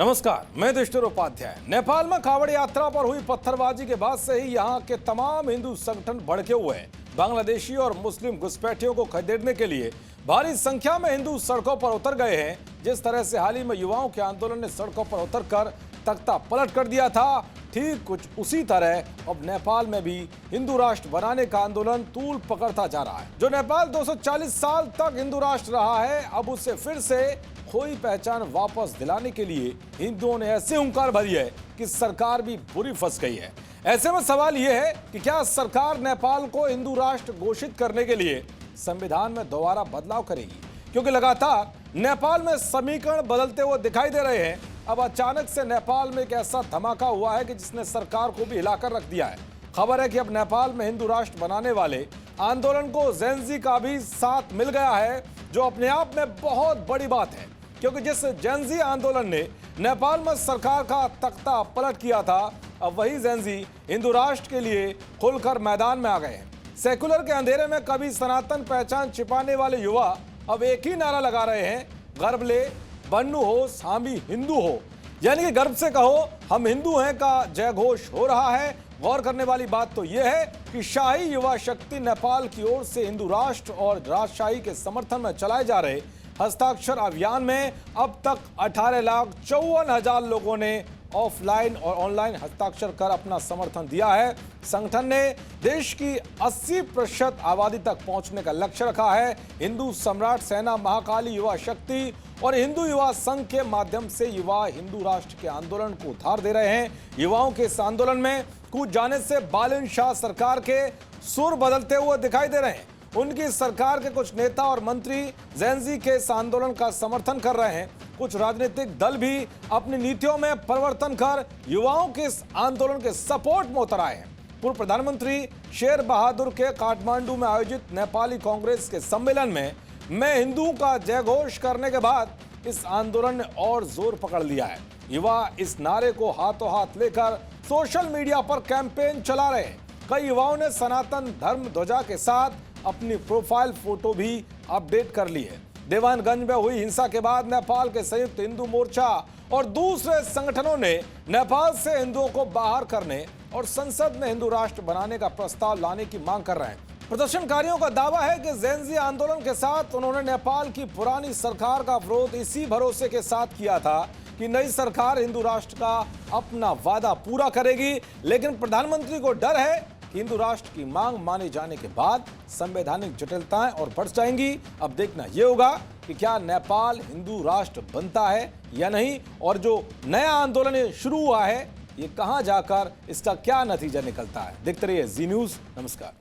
नमस्कार, मैं युधिष्ठिर उपाध्याय। नेपाल में कांवड़ यात्रा पर हुई पत्थरबाजी के बाद से ही यहां के तमाम हिंदू संगठन भड़के हुए हैं। बांग्लादेशी और मुस्लिम घुसपैठियों को खदेड़ने के लिए भारी संख्या में हिंदू सड़कों पर उतर गए हैं। जिस तरह से हाल ही में युवाओं के आंदोलन ने सड़कों पर उतरकर तख्ता पलट कर दिया था, ठीक कुछ उसी तरह अब नेपाल में भी हिंदू राष्ट्र बनाने का आंदोलन तूल पकड़ता जा रहा है। जो नेपाल 240 साल तक हिंदू राष्ट्र रहा है, अब उसे फिर से खोई पहचान वापस दिलाने के लिए हिंदुओं ने ऐसे हुंकार भरी है कि सरकार भी बुरी फंस गई है। ऐसे में सवाल यह है कि क्या सरकार नेपाल को हिंदू राष्ट्र घोषित करने के लिए संविधान में दोबारा बदलाव करेगी? क्योंकि लगातार नेपाल में समीकरण बदलते हुए दिखाई दे रहे हैं। अब अचानक से नेपाल में एक ऐसा धमाका हुआ है कि जिसने सरकार को भी हिलाकर रख दिया है। खबर है कि अब नेपाल में हिंदू राष्ट्र बनाने वाले आंदोलन को जेन-ज़ी का भी साथ मिल गया है, जो अपने आप में बहुत बड़ी बात है। क्योंकि जिस जेन-ज़ी आंदोलन ने नेपाल में सरकार का तख्ता पलट किया था, अब वही जेन-ज़ी हिंदू राष्ट्र के लिए खुलकर मैदान में आ गए हैं। सेकुलर के अंधेरे में कभी सनातन पहचान छिपाने वाले युवा अब एक ही नारा लगा रहे हैं, गर्व ले बन्नू हो हामी हिंदू हो। यानी कि गर्व से कहो हम हिंदू हैं का जय घोष हो रहा है। गौर करने वाली बात तो यह है कि शाही युवा शक्ति नेपाल की ओर से हिंदू राष्ट्र और राजशाही के समर्थन में चलाए जा रहे हस्ताक्षर अभियान में अब तक 18,54,000 लोगों ने ऑफलाइन और ऑनलाइन हस्ताक्षर कर अपना समर्थन दिया है। संगठन ने देश की 80% आबादी तक पहुंचने का लक्ष्य रखा है। हिंदू सम्राट सेना, महाकाली युवा शक्ति और हिंदू युवा संघ के माध्यम से युवा हिंदू राष्ट्र के आंदोलन को उधार दे रहे हैं। युवाओं के इस आंदोलन में कूद जाने से बालन शाह सरकार के सुर बदलते हुए दिखाई दे रहे हैं। उनकी सरकार के कुछ नेता और मंत्री जेन-ज़ी के इस आंदोलन का समर्थन कर रहे हैं। कुछ राजनीतिक दल भी अपनी नीतियों में परिवर्तन कर युवाओं के इस आंदोलन के सपोर्ट में उतर आए हैं। पूर्व प्रधानमंत्री शेर बहादुर के काठमांडू में आयोजित नेपाली कांग्रेस के सम्मेलन में मैं हिंदू का जय घोष करने के बाद इस आंदोलन ने और जोर पकड़ लिया है। युवा इस नारे को हाथों हाथ लेकर सोशल मीडिया पर कैंपेन चला रहे हैं। कई युवाओं ने सनातन धर्म ध्वजा के साथ अपनी प्रोफाइल फोटो भी अपडेट कर ली है। देवानगंज में हुई हिंसा के बाद नेपाल के संयुक्त हिंदू मोर्चा और दूसरे संगठनों ने नेपाल से हिंदुओं को बाहर करने और संसद में हिंदू राष्ट्र बनाने का प्रस्ताव लाने की मांग कर रहे हैं। प्रदर्शनकारियों का दावा है कि जेन-ज़ी आंदोलन के साथ उन्होंने नेपाल की पुरानी सरकार का विरोध इसी भरोसे के साथ किया था कि नई सरकार हिंदू राष्ट्र का अपना वादा पूरा करेगी। लेकिन प्रधानमंत्री को डर है कि हिंदू राष्ट्र की मांग माने जाने के बाद संवैधानिक जटिलताएं और बढ़ जाएंगी। अब देखना यह होगा कि क्या नेपाल हिंदू राष्ट्र बनता है या नहीं, और जो नया आंदोलन शुरू हुआ है ये कहां जाकर इसका क्या नतीजा निकलता है। देखते रहिए जी न्यूज़। नमस्कार।